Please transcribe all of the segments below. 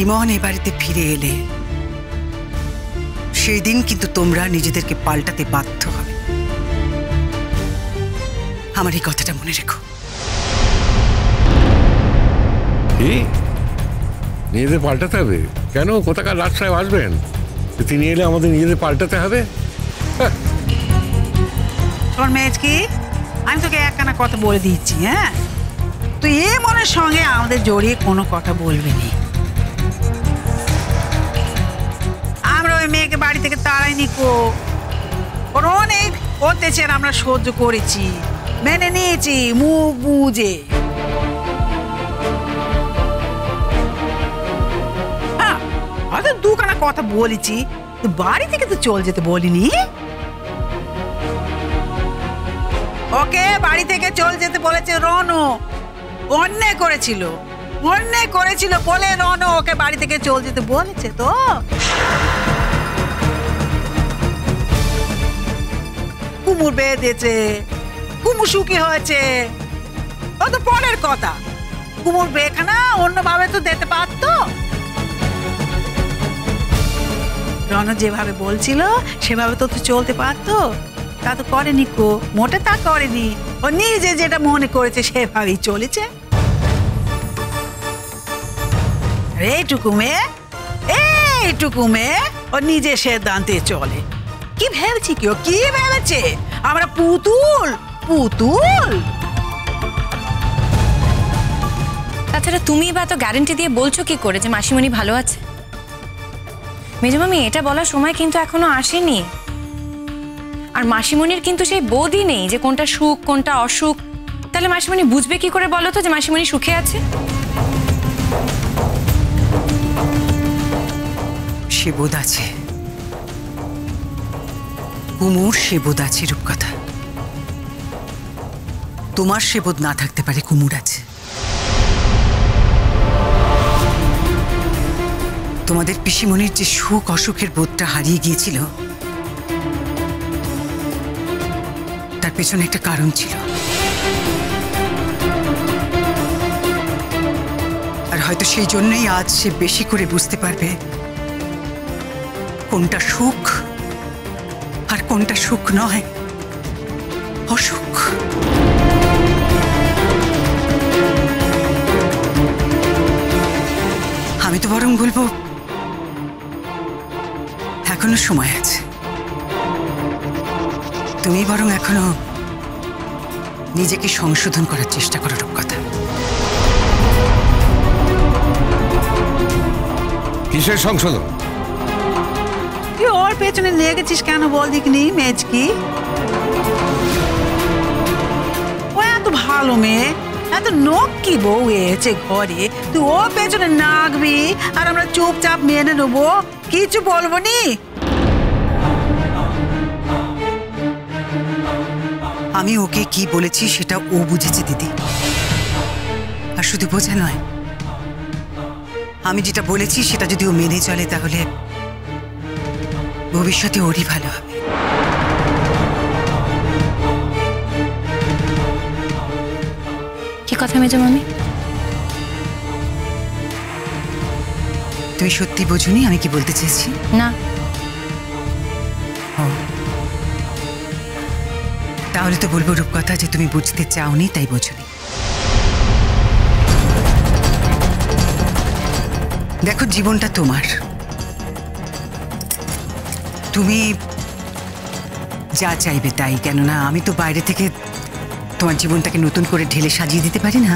ইমন এ বাড়িতে ফিরে এলে সেই দিন কিন্তু তোমরা নিজেদেরকে পাল্টাতে বাধ্য হবে। আমার এই কথাটা মনে রেখো। নিজেদের পাল্টাতে হবে কেন? কোথাকার রাজ সাহেব আসবেন? তিনি এলে আমাদের নিজেদের পাল্টাতে হবে। শোন মেজকি, আমি তোকে একখানা কথা বলে দিচ্ছি। হ্যাঁ, তুই এ মনের সঙ্গে আমাদের জড়িয়ে কোনো কথা বলবি নি। আমরা ওই মেয়েকে বাড়ি থেকে তাড়াইনি কো। ওর অনেক অত্যাচার আমরা সহ্য করেছি, মেনে নিয়েছি মুখ বুঝে। হ্যাঁ, হয়তো দুখানা কথা বলেছি, তো বাড়ি থেকে তো চল যেতে বলিনি। ওকে বাড়ি থেকে চল যেতে বলেছে রনু। অন্যায় করেছিল বলে রনু ওকে বাড়ি থেকে চল যেতে বলেছে। তো কুমুর বিয়ে দিয়েছে, কুমুর সুখী হয়েছে, ও তো পরের কথা। কুমুর বিয়েখানা অন্যভাবে তো দিতে পারতো। রনু যেভাবে বলছিল সেভাবে তো চলতে পারতো, তা তো করেনি কো, মোটে তা করেনি। ও নিজে যেটা মনে করেছে সেভাবেই চলেছে। এইটুকু মেয়ে ও নিজে সিদ্ধান্তে চলে। কি ভেবেছি কি ও কি ভেবেছে আমরা পুতুল? তাছাড়া তুমি বা তো গ্যারান্টি দিয়ে বলছো কি করে যে মাসিমণি ভালো আছে? মেজমামি, এটা বলার সময় কিন্তু এখনো আসেনি। আর মাসিমণির কিন্তু সেই বোধই নেই যে কোনটা সুখ কোনটা অসুখ। তাহলে মাসিমণি বুঝবে কি করে বলো তো যে মাসিমণি সুখে আছে? সে বোধ আছে কুমুর, সে বোধ আছে রূপকথা। তোমার সে বোধ না থাকতে পারে, কুমুর আছে। তোমাদের পিসিমণির যে সুখ অসুখের বোধটা হারিয়ে গিয়েছিল তার পেছনে একটা কারণ ছিল। আর হয়তো সেই জন্যই আজ সে বেশি করে বুঝতে পারবে কোনটা সুখ আর কোনটা সুখ নয়, অসুখ। আমি তো বরং বলবো এখনো সময় আছে। তুমি বরং এখনো নিজেকে সংশোধন করার চেষ্টা করো রূপকথা। কিসের সংশোধন? তুই ওর পেছনে লেগেছিস কেন বল দেখিনি মেজকি? ও এত ভালো মেয়ে, এত নক্কি বউ এসেছে ঘরে, তুই ওর পেছনে নাগবি আর আমরা চুপচাপ মেনে নেবো, কিছু বলবো নি? আমি ওকে কি বলেছি সেটা ও বুঝেছে দিদি। আর শুধু বোঝা নয়, আমি যেটা বলেছি সেটা যদি ও মেনে চলে তাহলে ভবিষ্যতে ওরই ভালো হবে। কি কথা মেজমামি? তুমি সত্যি বোঝোনি আমি কি বলতে চেয়েছি? না। তাহলে তো বলবো রূপকথা যে তুমি বুঝতে চাওনি তাই বোঝোনি। দেখো, জীবনটা তোমার, তুমি যা চাইবে তাই। কেননা আমি তো বাইরে থেকে তোমার জীবনটাকে নতুন করে ঢেলে সাজিয়ে দিতে পারি না,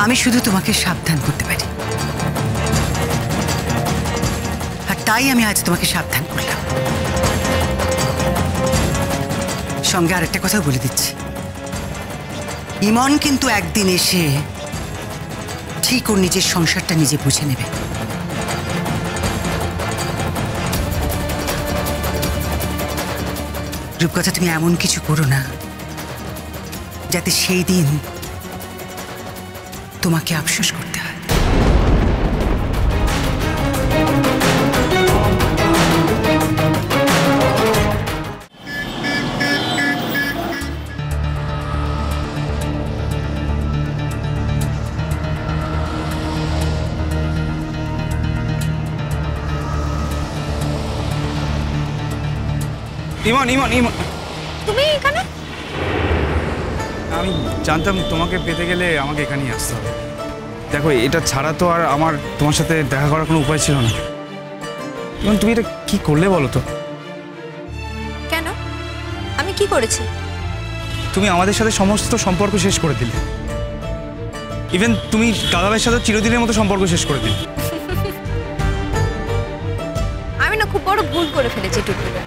আমি শুধু তোমাকে সাবধান করতে পারি। আর তাই আমি আজ তোমাকে সাবধান করলাম। সঙ্গে আরেকটা কথাও বলে দিচ্ছি, ইমন কিন্তু একদিন এসে ঠিক ওর নিজের সংসারটা নিজে বুঝে নেবে। রূপকথা, তুমি এমন কিছু করো না যাতে সেই দিন তোমাকে আফসোস করতে হয়। ইমন ইমন ইমন, তুমি এখানে? আমি জানতাম তোমাকে পেতে গেলে আমাকে এখানেই আসতে হবে। দেখো, এটা ছাড়া তো আর আমার তোমার সাথে দেখা করার কোনো উপায় ছিল না। ইমন, তুমি এটা কি করলে বলো তো? কেন? আমি কি করেছি? তুমি আমাদের সাথে সমস্ত সম্পর্ক শেষ করে দিলে। ইভেন তুমি দাদাভাইয়ের সাথে চিরদিনের মতো সম্পর্ক শেষ করে দিলে। আমি না খুব বড় ভুল করে ফেলেছি টুকটুকে।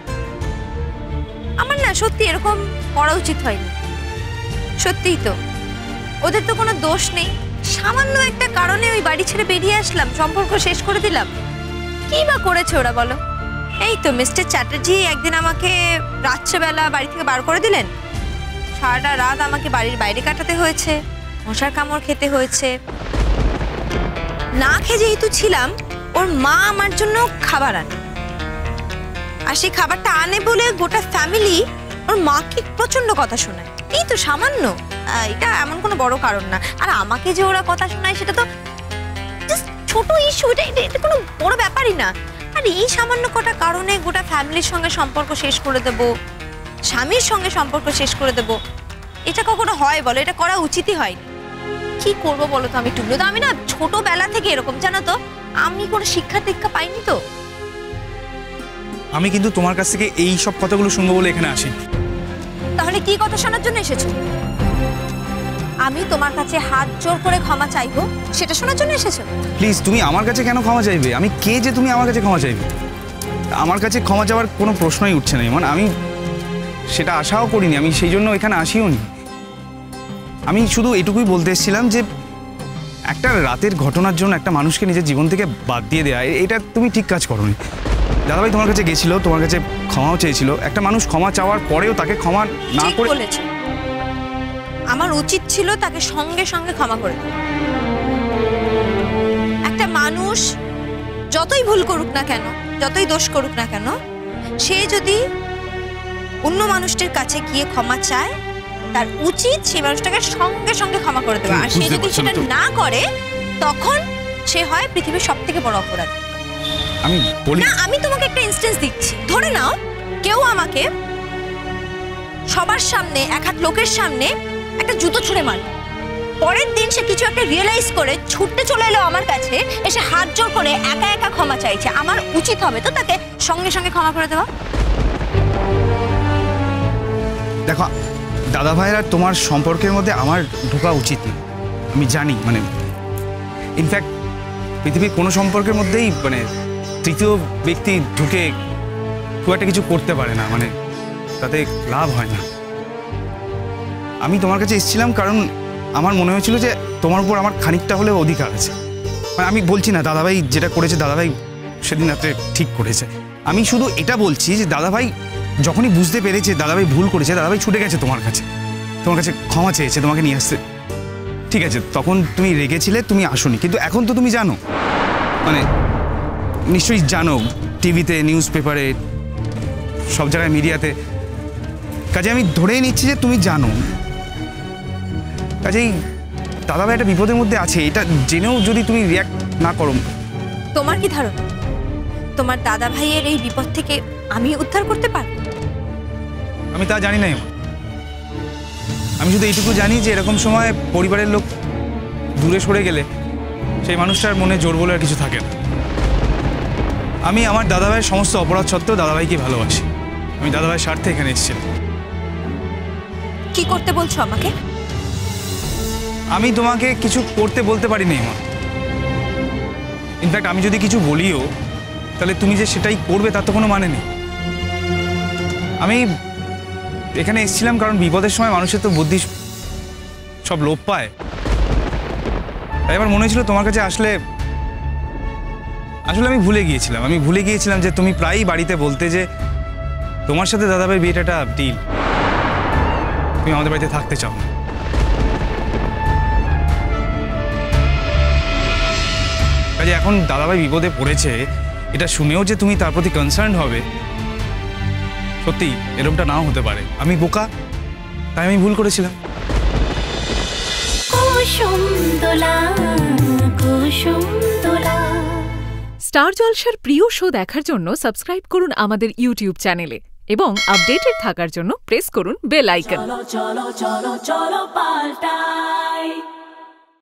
আমার না সত্যি এরকম করা উচিত হয়নি। সত্যিই তো, ওদের তো কোনো দোষ নেই। সামান্য একটা কারণে ওই বাড়ি ছেড়ে বেরিয়ে আসলাম, সম্পর্ক শেষ করে দিলাম। কি বা করেছে ওরা বলো? এই তো মিস্টার চ্যাটার্জি একদিন আমাকে রাত্রেবেলা বাড়ি থেকে বার করে দিলেন। সারাটা রাত আমাকে বাড়ির বাইরে কাটাতে হয়েছে, মশার কামড় খেতে হয়েছে। না খেয়ে যেহেতু ছিলাম, ওর মা আমার জন্য খাবার আনে, আর সেই খাবারটা আনে বলে গোটা ফ্যামিলি ওর মাকে প্রচন্ড কথা শোনায়। এই তো সামান্য, এটা এমন কোনো বড় কারণ না। আর আমাকে যে ওরা কথা শোনায় সেটা তো জাস্ট ছোট ইস্যু, এটা কোনো বড় ব্যাপারই না। আর এই সামান্য কটা কারণে গোটা ফ্যামিলির সঙ্গে সম্পর্ক শেষ করে দেব, স্বামীর সঙ্গে সম্পর্ক শেষ করে দেব, এটা কখনো হয় বলো? এটা করা উচিতই হয়নি। কি করবো বলো তো আমি টুকলো? তো আমি না ছোটবেলা থেকে এরকম, জানো তো, আমি কোনো শিক্ষা দীক্ষা পাইনি তো। আমি কিন্তু তোমার কাছ থেকে এই সব কথাগুলো শুনবো বলে এখানে আসি। তাহলে কি কথা শোনার জন্য এসেছো? আমি তোমার কাছে হাত জোর করে ক্ষমা চাইবো, সেটা শোনার জন্য এসেছো? প্লিজ, তুমি আমার কাছে কেন ক্ষমা চাইবে? আমি কে যে তুমি আমার কাছে ক্ষমা চাইবে? আমার কাছে ক্ষমা চাওয়ার কোনো প্রশ্নই উঠছে না। মানে আমি সেটা আশাও করিনি, আমি সেই জন্য এখানে আসিও নি। আমি শুধু এটুকুই বলতে এসেছিলাম যে একটা রাতের ঘটনার জন্য একটা মানুষকে নিজের জীবন থেকে বাদ দিয়ে দেয়া, এটা তুমি ঠিক কাজ করোনি। দাদাভাই তোমার কাছে গেছিল, তোমার কাছে ক্ষমাও চেয়েছিল। একটা মানুষ ক্ষমা চাওয়ার পরেও তাকে ক্ষমা না করে, বলেছে আমার উচিত ছিল তাকে সঙ্গে সঙ্গে ক্ষমা করে দেওয়া। একটা মানুষ যতই ভুল করুক না কেন, যতই দোষ করুক না কেন, সে যদি অন্য মানুষটির কাছে গিয়ে ক্ষমা চায়, তার উচিত সেই মানুষটাকে সঙ্গে সঙ্গে ক্ষমা করে দেওয়া। আর সে যদি সেটা না করে, তখন সে হয় পৃথিবীর সবথেকে বড় অপরাধী। আমি বলি না, আমি তোমাকে একটা ইনস্টেন্স দিচ্ছি। ধরে নাও কেউ আমাকে সবার সামনে, এক হাত লোকের সামনে একটা জুতো ছুঁড়ে মারল। পরের দিন সে কিছু একটা রিয়েলাইজ করে ছুটতে চলে এলো আমার কাছে, এসে হাত জোর করে একা একা ক্ষমা চাইছে। আমার উচিত হবে তো তাকে সঙ্গে সঙ্গে ক্ষমা করে দেওয়া? দেখো, দাদাভাইয়ের আর তোমার সম্পর্কের মধ্যে আমার ঢোকা উচিত না, আমি জানি। মানে ইনফ্যাক্ট পৃথিবীর কোনো সম্পর্কের মধ্যেই মানে তৃতীয় ব্যক্তি ঢুকে খুব একটা কিছু করতে পারে না, মানে তাতে লাভ হয় না। আমি তোমার কাছে এসেছিলাম কারণ আমার মনে হয়েছিল যে তোমার উপর আমার খানিকটা হলেও অধিকার আছে। মানে আমি বলছি না দাদাভাই যেটা করেছে দাদাভাই সেদিন রাত্রে ঠিক করেছে, আমি শুধু এটা বলছি যে দাদাভাই যখনই বুঝতে পেরেছে দাদাভাই ভুল করেছে, দাদাভাই ছুটে গেছে তোমার কাছে ক্ষমা চেয়েছে তোমাকে নিয়ে আসতে। ঠিক আছে, তখন তুমি রেগেছিলে, তুমি আসোনি, কিন্তু এখন তো তুমি জানো, মানে নিশ্চয়ই জানো, টিভিতে, নিউজ পেপারে, সব জায়গায়, মিডিয়াতে। কাজে আমি ধরেই নিচ্ছি যে তুমি জানো। কাজেই দাদাভাই একটা বিপদের মধ্যে আছে, এটা জেনেও যদি তুমি রিয়াক্ট না করো। তোমার কি ধারণা তোমার দাদা ভাইয়ের এই বিপদ থেকে আমি উদ্ধার করতে পারবো? আমি তা জানি না। আমি শুধু এইটুকু জানি যে এরকম সময় পরিবারের লোক দূরে সরে গেলে সেই মানুষটার মনে জোর বলে আর কিছু থাকে না। আমি আমার দাদাভাইয়ের সমস্ত অপরাধ সত্ত্বেও দাদাভাইকে ভালোবাসি। আমি দাদাভাইয়ের স্বার্থে এখানে এসেছিলাম। কি করতে বলছো আমাকে? আমি তোমাকে কিছু করতে বলতে পারিনি মা। ইনফ্যাক্ট আমি যদি কিছু বলিও তাহলে তুমি যে সেটাই করবে তার তো কোনো মানে নেই। আমি এখানে এসেছিলাম কারণ বিপদের সময় মানুষের তো বুদ্ধি সব লোপ পায়। তাই আমার মনে হয়েছিল তোমার কাছে আসলে আমি ভুলে গিয়েছিলাম যে তুমি প্রায়ই বাড়িতে বলতে যে তোমার সাথে দাদাভাই বিয়েটা একটা ডিল, তুমি আমাদের বাড়িতে থাকতে চাও না। কাজে এখন দাদাভাই বিপদে পড়েছে এটা শুনেও যে তুমি তার প্রতি কনসার্ন হবে, সত্যি এরকমটা নাও হতে পারে। আমি বোকা, তাই আমি ভুল করেছিলাম। স্টার জলসার প্রিয় শো দেখার জন্য সাবস্ক্রাইব করুন আমাদের ইউটিউব চ্যানেলে এবং আপডেটেড থাকার জন্য প্রেস করুন বেল আইকন। চলো চলো চলো চলো পাল্টাই।